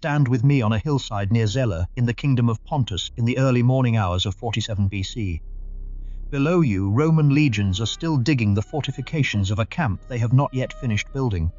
stand with me on a hillside near Zela in the kingdom of Pontus in the early morning hours of 47 BC. Below you, Roman legions are still digging the fortifications of a camp they have not yet finished building.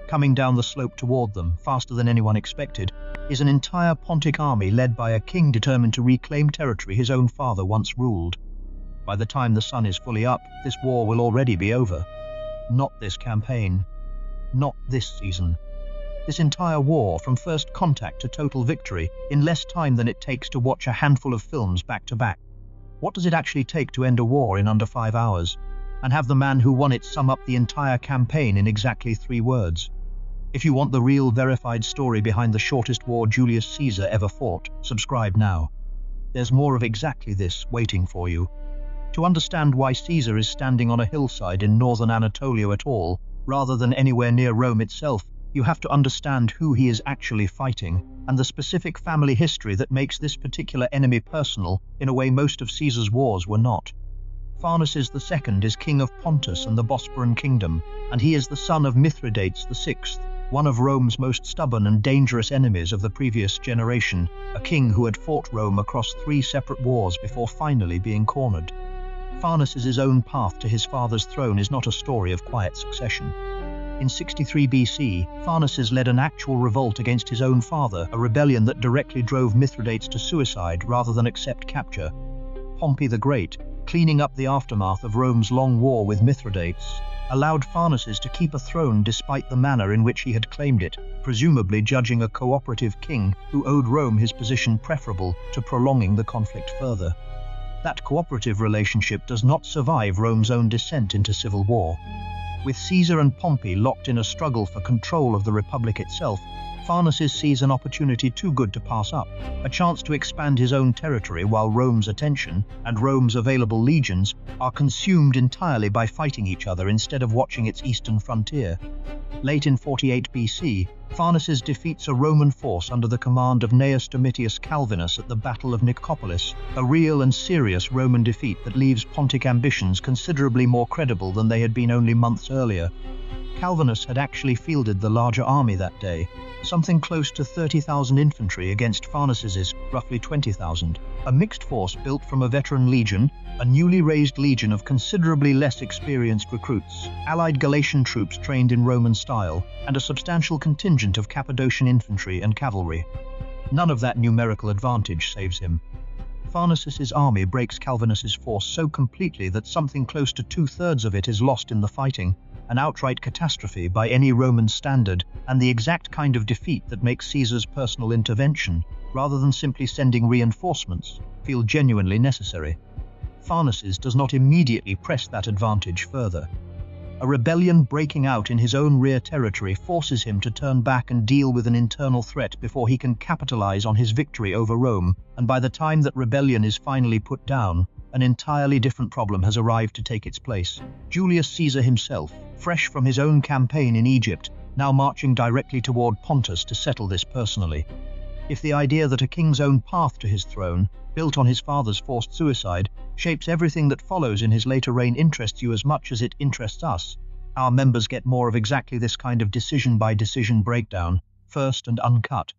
Coming down the slope toward them, faster than anyone expected, is an entire Pontic army led by a king determined to reclaim territory his own father once ruled. By the time the sun is fully up, this war will already be over. Not this campaign. Not this season. This entire war, from first contact to total victory, in less time than it takes to watch a handful of films back to back. What does it actually take to end a war in under 5 hours? And have the man who won it sum up the entire campaign in exactly 3 words? If you want the real verified story behind the shortest war Julius Caesar ever fought, subscribe now. There's more of exactly this waiting for you. To understand why Caesar is standing on a hillside in northern Anatolia at all, rather than anywhere near Rome itself, you have to understand who he is actually fighting, and the specific family history that makes this particular enemy personal in a way most of Caesar's wars were not. Pharnaces II is king of Pontus and the Bosporan kingdom, and he is the son of Mithridates VI, one of Rome's most stubborn and dangerous enemies of the previous generation, a king who had fought Rome across 3 separate wars before finally being cornered. Pharnaces' own path to his father's throne is not a story of quiet succession. In 63 BC, Pharnaces led an actual revolt against his own father, a rebellion that directly drove Mithridates to suicide rather than accept capture. Pompey the Great, cleaning up the aftermath of Rome's long war with Mithridates, allowed Pharnaces to keep a throne despite the manner in which he had claimed it, presumably judging a cooperative king who owed Rome his position preferable to prolonging the conflict further. That cooperative relationship does not survive Rome's own descent into civil war. With Caesar and Pompey locked in a struggle for control of the Republic itself, Pharnaces sees an opportunity too good to pass up, a chance to expand his own territory while Rome's attention and Rome's available legions are consumed entirely by fighting each other instead of watching its eastern frontier. Late in 48 BC, Pharnaces defeats a Roman force under the command of Gnaeus Domitius Calvinus at the Battle of Nicopolis, a real and serious Roman defeat that leaves Pontic ambitions considerably more credible than they had been only months earlier. Calvinus had actually fielded the larger army that day, something close to 30,000 infantry against Pharnaces' roughly 20,000, a mixed force built from a veteran legion, a newly raised legion of considerably less experienced recruits, allied Galatian troops trained in Roman style, and a substantial contingent of Cappadocian infantry and cavalry. None of that numerical advantage saves him. Pharnaces' army breaks Calvinus' force so completely that something close to 2/3 of it is lost in the fighting, an outright catastrophe by any Roman standard, and the exact kind of defeat that makes Caesar's personal intervention, rather than simply sending reinforcements, feel genuinely necessary. Pharnaces does not immediately press that advantage further. A rebellion breaking out in his own rear territory forces him to turn back and deal with an internal threat before he can capitalize on his victory over Rome, and by the time that rebellion is finally put down, an entirely different problem has arrived to take its place. Julius Caesar himself, fresh from his own campaign in Egypt, now marching directly toward Pontus to settle this personally. If the idea that a king's own path to his throne, built on his father's forced suicide, shapes everything that follows in his later reign interests you as much as it interests us, our members get more of exactly this kind of decision-by-decision breakdown, first and uncut.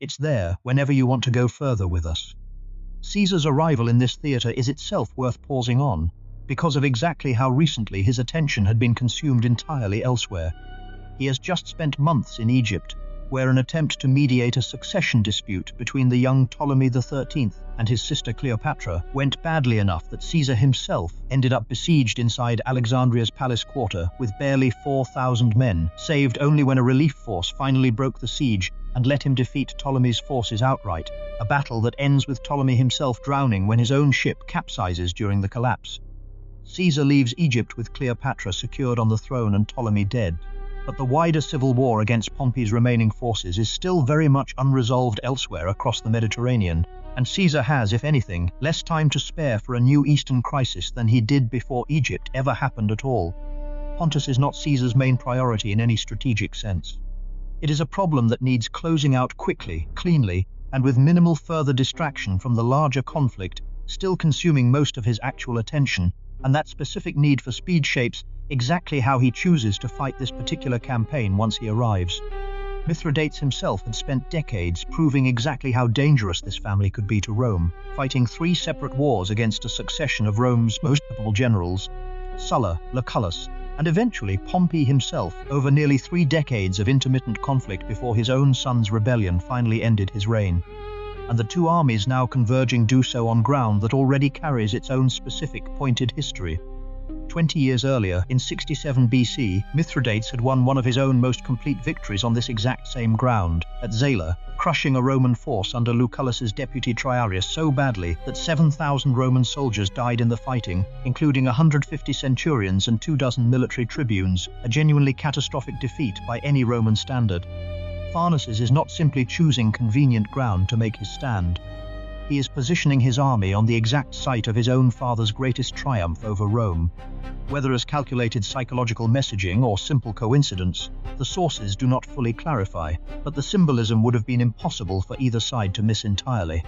It's there whenever you want to go further with us. Caesar's arrival in this theatre is itself worth pausing on, because of exactly how recently his attention had been consumed entirely elsewhere. He has just spent months in Egypt, where an attempt to mediate a succession dispute between the young Ptolemy XIII and his sister Cleopatra went badly enough that Caesar himself ended up besieged inside Alexandria's palace quarter with barely 4,000 men, saved only when a relief force finally broke the siege and let him defeat Ptolemy's forces outright, a battle that ends with Ptolemy himself drowning when his own ship capsizes during the collapse. Caesar leaves Egypt with Cleopatra secured on the throne and Ptolemy dead. But the wider civil war against Pompey's remaining forces is still very much unresolved elsewhere across the Mediterranean, and Caesar has, if anything, less time to spare for a new Eastern crisis than he did before Egypt ever happened at all. Pontus is not Caesar's main priority in any strategic sense. It is a problem that needs closing out quickly, cleanly, and with minimal further distraction from the larger conflict, still consuming most of his actual attention, and that specific need for speed shapes exactly how he chooses to fight this particular campaign once he arrives. Mithridates himself had spent decades proving exactly how dangerous this family could be to Rome, fighting 3 separate wars against a succession of Rome's most capable generals, Sulla, Lucullus, and eventually Pompey himself, over nearly 3 decades of intermittent conflict before his own son's rebellion finally ended his reign. And the 2 armies now converging do so on ground that already carries its own specific pointed history. 20 years earlier, in 67 BC, Mithridates had won one of his own most complete victories on this exact same ground, at Zela, crushing a Roman force under Lucullus's deputy Triarius so badly that 7,000 Roman soldiers died in the fighting, including 150 centurions and 24 military tribunes, a genuinely catastrophic defeat by any Roman standard. Pharnaces is not simply choosing convenient ground to make his stand. He is positioning his army on the exact site of his own father's greatest triumph over Rome. Whether as calculated psychological messaging or simple coincidence, the sources do not fully clarify, but the symbolism would have been impossible for either side to miss entirely.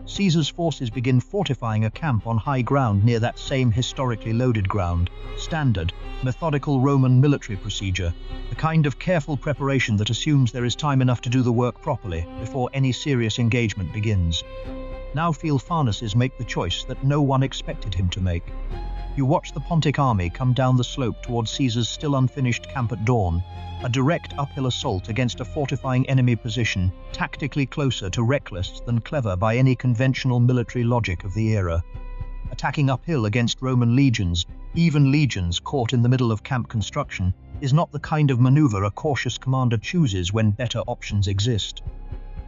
Caesar's forces begin fortifying a camp on high ground near that same historically loaded ground. Standard, methodical Roman military procedure, the kind of careful preparation that assumes there is time enough to do the work properly before any serious engagement begins. Now feel Pharnaces make the choice that no one expected him to make. You watch the Pontic army come down the slope towards Caesar's still unfinished camp at dawn, a direct uphill assault against a fortifying enemy position, tactically closer to reckless than clever by any conventional military logic of the era. Attacking uphill against Roman legions, even legions caught in the middle of camp construction, is not the kind of maneuver a cautious commander chooses when better options exist.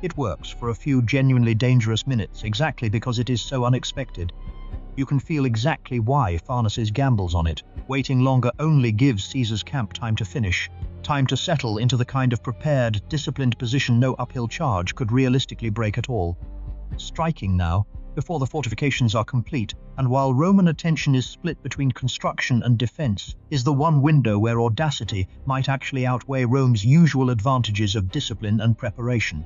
It works for a few genuinely dangerous minutes exactly because it is so unexpected. You can feel exactly why Pharnaces gambles on it. Waiting longer only gives Caesar's camp time to finish, time to settle into the kind of prepared, disciplined position no uphill charge could realistically break at all. Striking now, before the fortifications are complete, and while Roman attention is split between construction and defense, is the one window where audacity might actually outweigh Rome's usual advantages of discipline and preparation.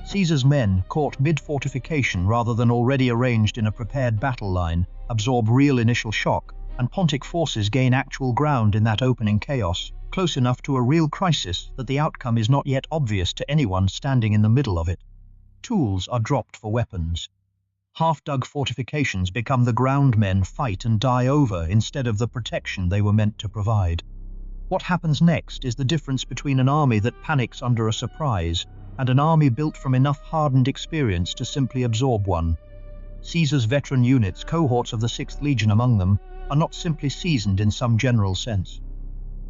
Caesar's men, caught mid-fortification rather than already arranged in a prepared battle line, absorb real initial shock, and Pontic forces gain actual ground in that opening chaos, close enough to a real crisis that the outcome is not yet obvious to anyone standing in the middle of it. Tools are dropped for weapons. Half-dug fortifications become the ground men fight and die over instead of the protection they were meant to provide. What happens next is the difference between an army that panics under a surprise and an army built from enough hardened experience to simply absorb one. Caesar's veteran units, cohorts of the 6th Legion among them, are not simply seasoned in some general sense.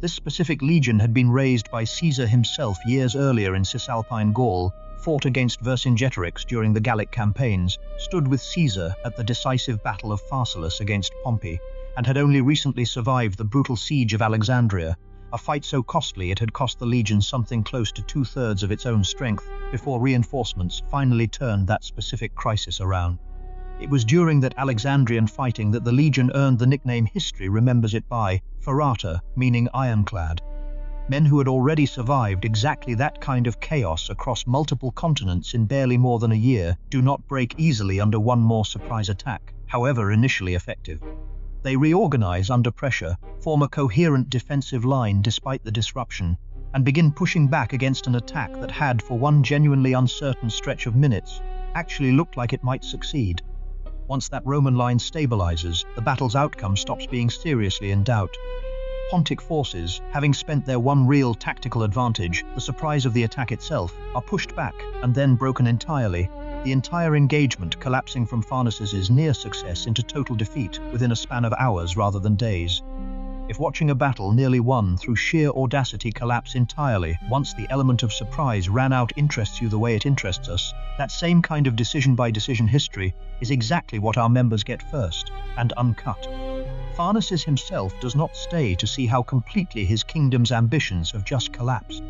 This specific legion had been raised by Caesar himself years earlier in Cisalpine Gaul, fought against Vercingetorix during the Gallic campaigns, stood with Caesar at the decisive Battle of Pharsalus against Pompey, and had only recently survived the brutal siege of Alexandria, a fight so costly it had cost the legion something close to 2/3 of its own strength before reinforcements finally turned that specific crisis around. It was during that Alexandrian fighting that the legion earned the nickname history remembers it by, ferrata, meaning ironclad. Men who had already survived exactly that kind of chaos across multiple continents in barely more than a year do not break easily under one more surprise attack, however initially effective. They reorganize under pressure, form a coherent defensive line despite the disruption, and begin pushing back against an attack that had, for one genuinely uncertain stretch of minutes, actually looked like it might succeed. Once that Roman line stabilizes, the battle's outcome stops being seriously in doubt. Pontic forces, having spent their one real tactical advantage, the surprise of the attack itself, are pushed back and then broken entirely, the entire engagement collapsing from Pharnaces' near success into total defeat within a span of hours rather than days. If watching a battle nearly won through sheer audacity collapse entirely once the element of surprise ran out interests you the way it interests us, that same kind of decision-by-decision history is exactly what our members get first, and uncut. Pharnaces himself does not stay to see how completely his kingdom's ambitions have just collapsed.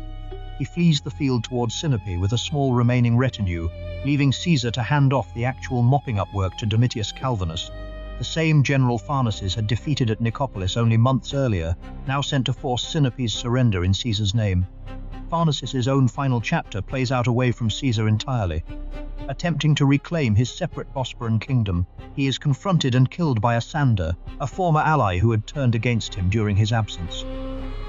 He flees the field towards Sinope with a small remaining retinue, leaving Caesar to hand off the actual mopping-up work to Domitius Calvinus, the same general Pharnaces had defeated at Nicopolis only months earlier, now sent to force Sinope's surrender in Caesar's name. Pharnaces' own final chapter plays out away from Caesar entirely. Attempting to reclaim his separate Bosporan kingdom, he is confronted and killed by Asander, a former ally who had turned against him during his absence.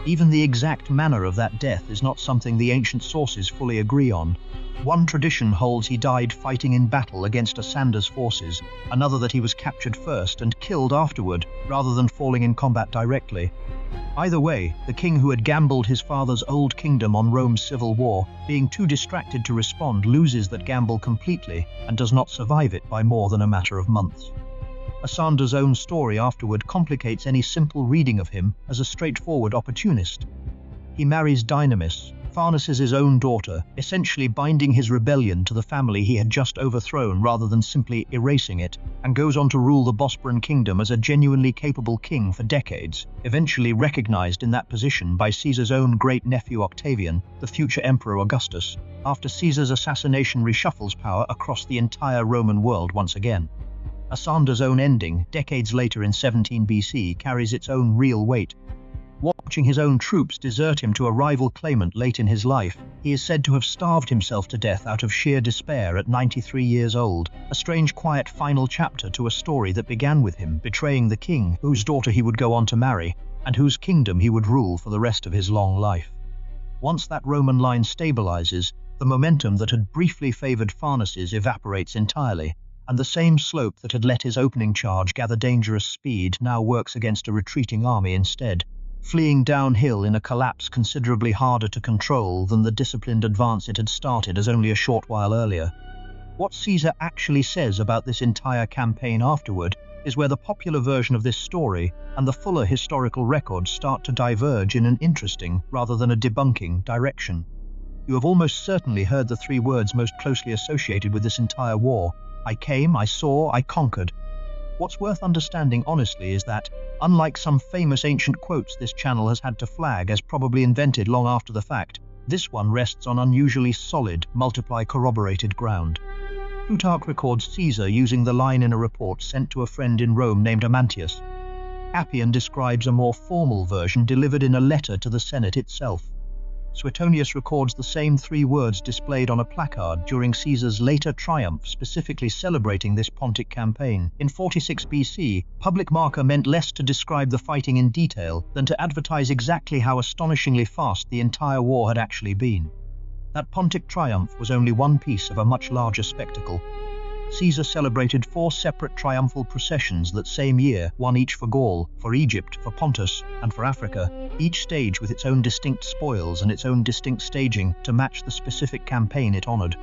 Even the exact manner of that death is not something the ancient sources fully agree on. One tradition holds he died fighting in battle against Asander's forces, another that he was captured first and killed afterward, rather than falling in combat directly. Either way, the king who had gambled his father's old kingdom on Rome's civil war, being too distracted to respond, loses that gamble completely and does not survive it by more than a matter of months. Asander's own story afterward complicates any simple reading of him as a straightforward opportunist. He marries Dynamis, Pharnaces' own daughter, essentially binding his rebellion to the family he had just overthrown rather than simply erasing it, and goes on to rule the Bosporan kingdom as a genuinely capable king for decades, eventually recognized in that position by Caesar's own great-nephew Octavian, the future Emperor Augustus, after Caesar's assassination reshuffles power across the entire Roman world once again. Asander's own ending, decades later in 17 BC, carries its own real weight. Watching his own troops desert him to a rival claimant late in his life, he is said to have starved himself to death out of sheer despair at 93 years old, a strange quiet final chapter to a story that began with him betraying the king whose daughter he would go on to marry, and whose kingdom he would rule for the rest of his long life. Once that Roman line stabilizes, the momentum that had briefly favored Pharnaces evaporates entirely, and the same slope that had let his opening charge gather dangerous speed now works against a retreating army instead, fleeing downhill in a collapse considerably harder to control than the disciplined advance it had started as only a short while earlier. What Caesar actually says about this entire campaign afterward is where the popular version of this story and the fuller historical records start to diverge in an interesting, rather than a debunking, direction. You have almost certainly heard the three words most closely associated with this entire war: I came, I saw, I conquered. What's worth understanding honestly is that, unlike some famous ancient quotes this channel has had to flag as probably invented long after the fact, this one rests on unusually solid, multiply corroborated ground. Plutarch records Caesar using the line in a report sent to a friend in Rome named Amantius. Appian describes a more formal version delivered in a letter to the Senate itself. Suetonius records the same three words displayed on a placard during Caesar's later triumph specifically celebrating this Pontic campaign. In 46 BC, public marker meant less to describe the fighting in detail than to advertise exactly how astonishingly fast the entire war had actually been. That Pontic triumph was only one piece of a much larger spectacle. Caesar celebrated 4 separate triumphal processions that same year, one each for Gaul, for Egypt, for Pontus, and for Africa, each stage with its own distinct spoils and its own distinct staging to match the specific campaign it honored.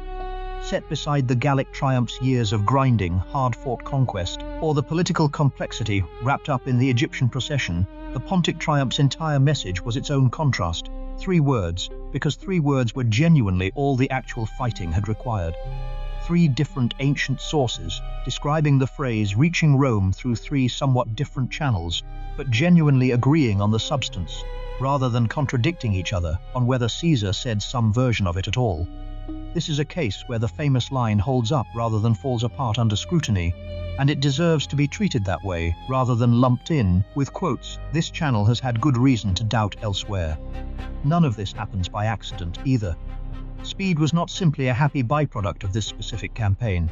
Set beside the Gallic triumph's years of grinding, hard-fought conquest, or the political complexity wrapped up in the Egyptian procession, the Pontic triumph's entire message was its own contrast. 3 words, because 3 words were genuinely all the actual fighting had required. 3 different ancient sources describing the phrase reaching Rome through 3 somewhat different channels, but genuinely agreeing on the substance, rather than contradicting each other on whether Caesar said some version of it at all. This is a case where the famous line holds up rather than falls apart under scrutiny, and it deserves to be treated that way rather than lumped in with quotes this channel has had good reason to doubt elsewhere. None of this happens by accident either. Speed was not simply a happy byproduct of this specific campaign.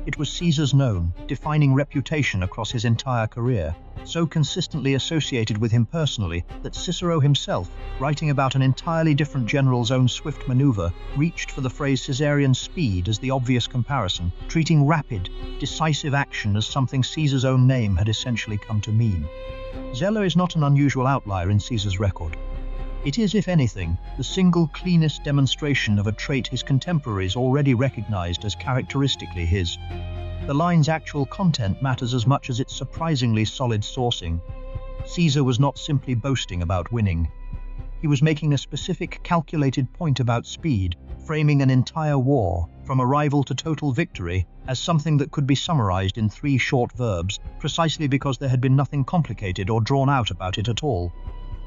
It was Caesar's known, defining reputation across his entire career, so consistently associated with him personally that Cicero himself, writing about an entirely different general's own swift maneuver, reached for the phrase Caesarian speed as the obvious comparison, treating rapid, decisive action as something Caesar's own name had essentially come to mean. Zela is not an unusual outlier in Caesar's record. It is, if anything, the single cleanest demonstration of a trait his contemporaries already recognized as characteristically his. The line's actual content matters as much as its surprisingly solid sourcing. Caesar was not simply boasting about winning. He was making a specific calculated point about speed, framing an entire war, from arrival to total victory, as something that could be summarized in 3 short verbs, precisely because there had been nothing complicated or drawn out about it at all.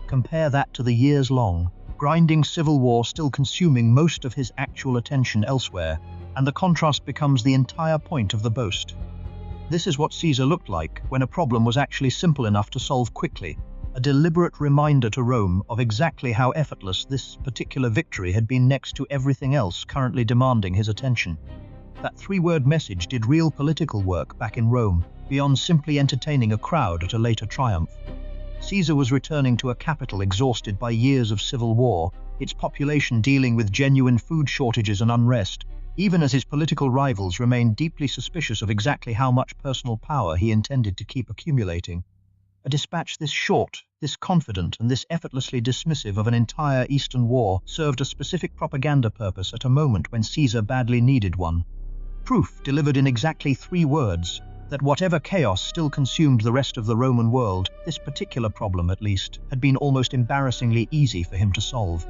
Compare that to the years-long, grinding civil war still consuming most of his actual attention elsewhere, and the contrast becomes the entire point of the boast. This is what Caesar looked like when a problem was actually simple enough to solve quickly, a deliberate reminder to Rome of exactly how effortless this particular victory had been next to everything else currently demanding his attention. That 3-word message did real political work back in Rome, beyond simply entertaining a crowd at a later triumph. Caesar was returning to a capital exhausted by years of civil war, its population dealing with genuine food shortages and unrest, even as his political rivals remained deeply suspicious of exactly how much personal power he intended to keep accumulating. A dispatch this short, this confident, and this effortlessly dismissive of an entire Eastern war served a specific propaganda purpose at a moment when Caesar badly needed one. Proof delivered in exactly 3 words, that whatever chaos still consumed the rest of the Roman world, this particular problem, at least, had been almost embarrassingly easy for him to solve.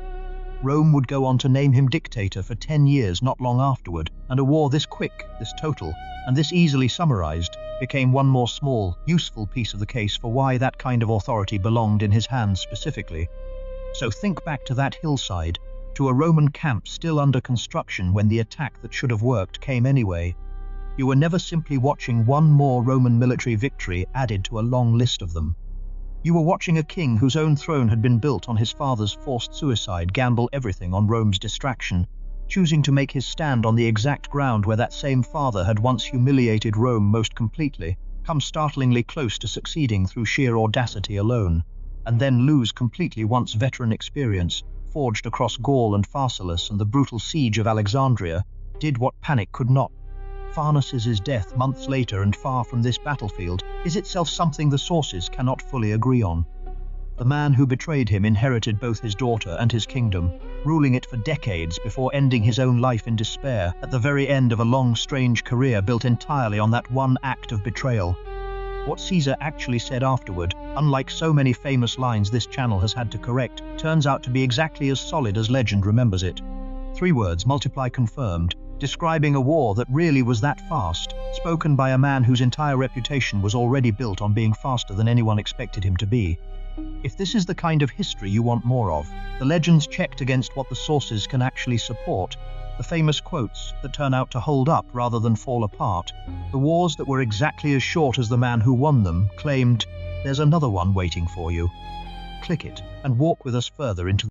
Rome would go on to name him dictator for 10 years not long afterward, and a war this quick, this total, and this easily summarized, became one more small, useful piece of the case for why that kind of authority belonged in his hands specifically. So think back to that hillside, to a Roman camp still under construction when the attack that should have worked came anyway. You were never simply watching one more Roman military victory added to a long list of them. You were watching a king whose own throne had been built on his father's forced suicide gamble everything on Rome's distraction, choosing to make his stand on the exact ground where that same father had once humiliated Rome most completely, come startlingly close to succeeding through sheer audacity alone, and then lose completely once veteran experience, forged across Gaul and Pharsalus and the brutal siege of Alexandria, did what panic could not. Pharnaces' death months later and far from this battlefield is itself something the sources cannot fully agree on. The man who betrayed him inherited both his daughter and his kingdom, ruling it for decades before ending his own life in despair at the very end of a long, strange career built entirely on that one act of betrayal. What Caesar actually said afterward, unlike so many famous lines this channel has had to correct, turns out to be exactly as solid as legend remembers it. 3 words, multiply confirmed, describing a war that really was that fast, spoken by a man whose entire reputation was already built on being faster than anyone expected him to be. If this is the kind of history you want more of, the legends checked against what the sources can actually support, the famous quotes that turn out to hold up rather than fall apart, the wars that were exactly as short as the man who won them claimed, "There's another one waiting for you." Click it and walk with us further into